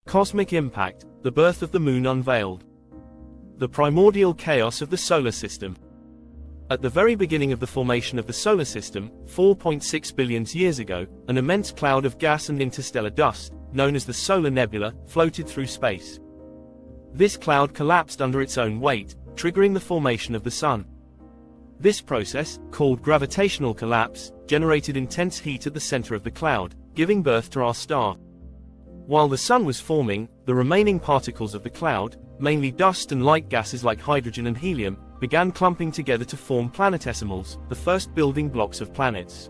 Cosmic impact, the birth of the Moon unveiled. The primordial chaos of the Solar System. At the very beginning of the formation of the Solar System, 4.6 billion years ago, an immense cloud of gas and interstellar dust, known as the Solar Nebula, floated through space. This cloud collapsed under its own weight, triggering the formation of the Sun. This process, called gravitational collapse, generated intense heat at the center of the cloud, giving birth to our star. While the Sun was forming, the remaining particles of the cloud, mainly dust and light gases like hydrogen and helium, began clumping together to form planetesimals, the first building blocks of planets.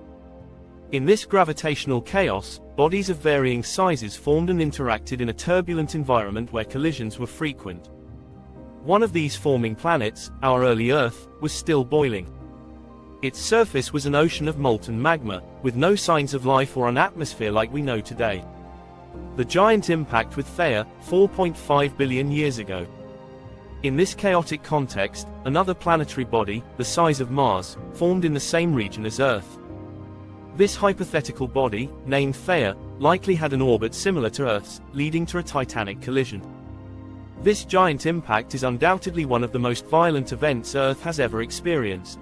In this gravitational chaos, bodies of varying sizes formed and interacted in a turbulent environment where collisions were frequent. One of these forming planets, our early Earth, was still boiling. Its surface was an ocean of molten magma, with no signs of life or an atmosphere like we know today. The giant impact with Theia, 4.5 billion years ago. In this chaotic context, another planetary body, the size of Mars, formed in the same region as Earth. This hypothetical body, named Theia, likely had an orbit similar to Earth's, leading to a titanic collision. This giant impact is undoubtedly one of the most violent events Earth has ever experienced.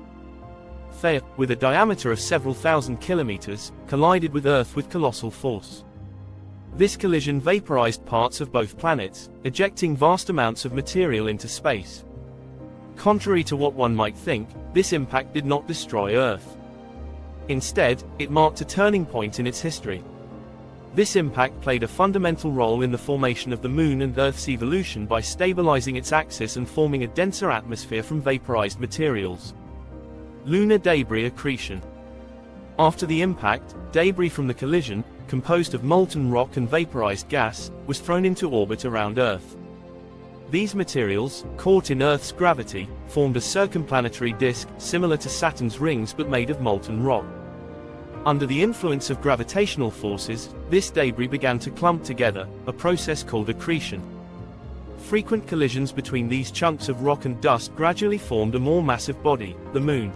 Theia, with a diameter of several thousand kilometers, collided with Earth with colossal force. This collision vaporized parts of both planets, ejecting vast amounts of material into space. Contrary to what one might think, this impact did not destroy Earth. Instead, it marked a turning point in its history. This impact played a fundamental role in the formation of the Moon and Earth's evolution by stabilizing its axis and forming a denser atmosphere from vaporized materials. Lunar debris accretion. After the impact, debris from the collision, composed of molten rock and vaporized gas, was thrown into orbit around Earth. These materials, caught in Earth's gravity, formed a circumplanetary disk similar to Saturn's rings but made of molten rock. Under the influence of gravitational forces, this debris began to clump together, a process called accretion. Frequent collisions between these chunks of rock and dust gradually formed a more massive body, the Moon.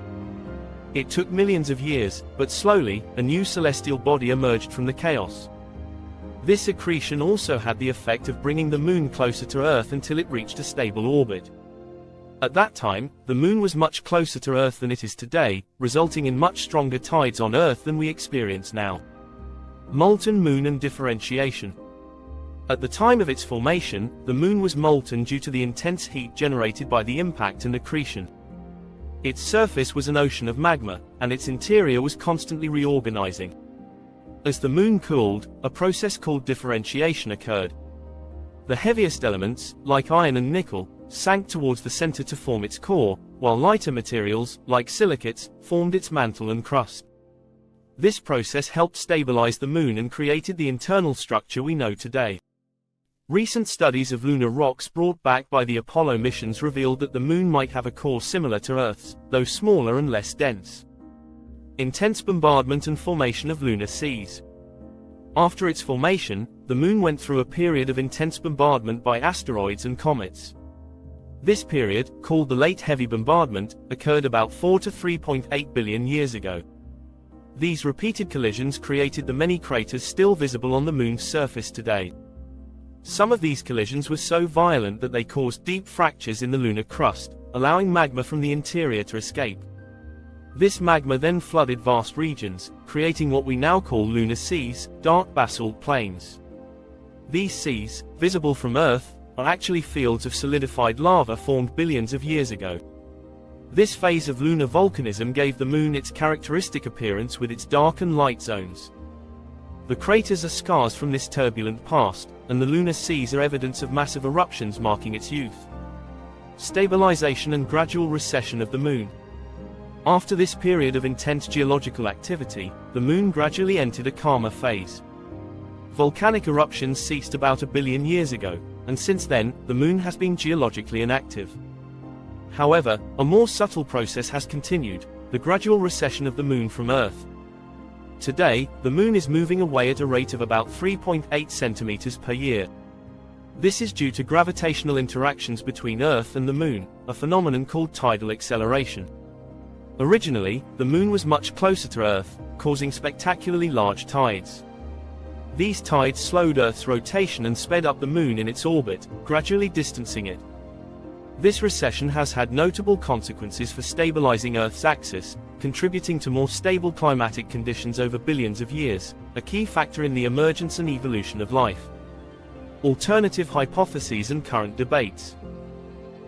It took millions of years, but slowly, a new celestial body emerged from the chaos. This accretion also had the effect of bringing the Moon closer to Earth until it reached a stable orbit. At that time, the Moon was much closer to Earth than it is today, resulting in much stronger tides on Earth than we experience now. Molten Moon and differentiation. At the time of its formation, the Moon was molten due to the intense heat generated by the impact and accretion. Its surface was an ocean of magma, and its interior was constantly reorganizing. As the Moon cooled, a process called differentiation occurred. The heaviest elements, like iron and nickel, sank towards the center to form its core, while lighter materials, like silicates, formed its mantle and crust. This process helped stabilize the Moon and created the internal structure we know today. Recent studies of lunar rocks brought back by the Apollo missions revealed that the Moon might have a core similar to Earth's, though smaller and less dense. Intense bombardment and formation of lunar seas. After its formation, the Moon went through a period of intense bombardment by asteroids and comets. This period, called the Late Heavy Bombardment, occurred about 4 to 3.8 billion years ago. These repeated collisions created the many craters still visible on the Moon's surface today. Some of these collisions were so violent that they caused deep fractures in the lunar crust, allowing magma from the interior to escape. This magma then flooded vast regions, creating what we now call lunar seas, dark basalt plains. These seas, visible from Earth, are actually fields of solidified lava formed billions of years ago. This phase of lunar volcanism gave the Moon its characteristic appearance with its dark and light zones. The craters are scars from this turbulent past, and the lunar seas are evidence of massive eruptions marking its youth. Stabilization and gradual recession of the Moon. After this period of intense geological activity, the Moon gradually entered a calmer phase. Volcanic eruptions ceased about 1 billion years ago, and since then, the Moon has been geologically inactive. However, a more subtle process has continued, the gradual recession of the Moon from Earth. Today, the Moon is moving away at a rate of about 3.8 centimeters per year. This is due to gravitational interactions between Earth and the Moon, a phenomenon called tidal acceleration. Originally, the Moon was much closer to Earth, causing spectacularly large tides. These tides slowed Earth's rotation and sped up the Moon in its orbit, gradually distancing it. This recession has had notable consequences for stabilizing Earth's axis, contributing to more stable climatic conditions over billions of years, a key factor in the emergence and evolution of life. Alternative hypotheses and current debates.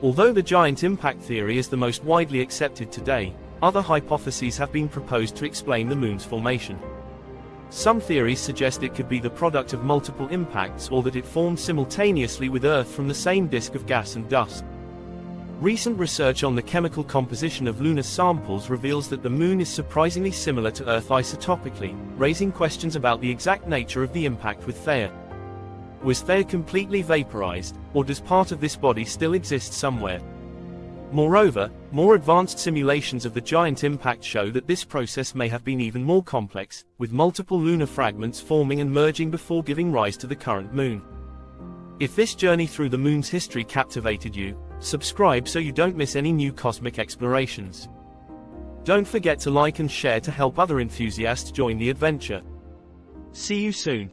Although the giant impact theory is the most widely accepted today, other hypotheses have been proposed to explain the Moon's formation. Some theories suggest it could be the product of multiple impacts or that it formed simultaneously with Earth from the same disk of gas and dust. Recent research on the chemical composition of lunar samples reveals that the Moon is surprisingly similar to Earth isotopically, raising questions about the exact nature of the impact with Theia. Was Theia completely vaporized, or does part of this body still exist somewhere? Moreover, more advanced simulations of the giant impact show that this process may have been even more complex, with multiple lunar fragments forming and merging before giving rise to the current Moon. If this journey through the Moon's history captivated you, subscribe so you don't miss any new cosmic explorations. Don't forget to like and share to help other enthusiasts join the adventure. See you soon.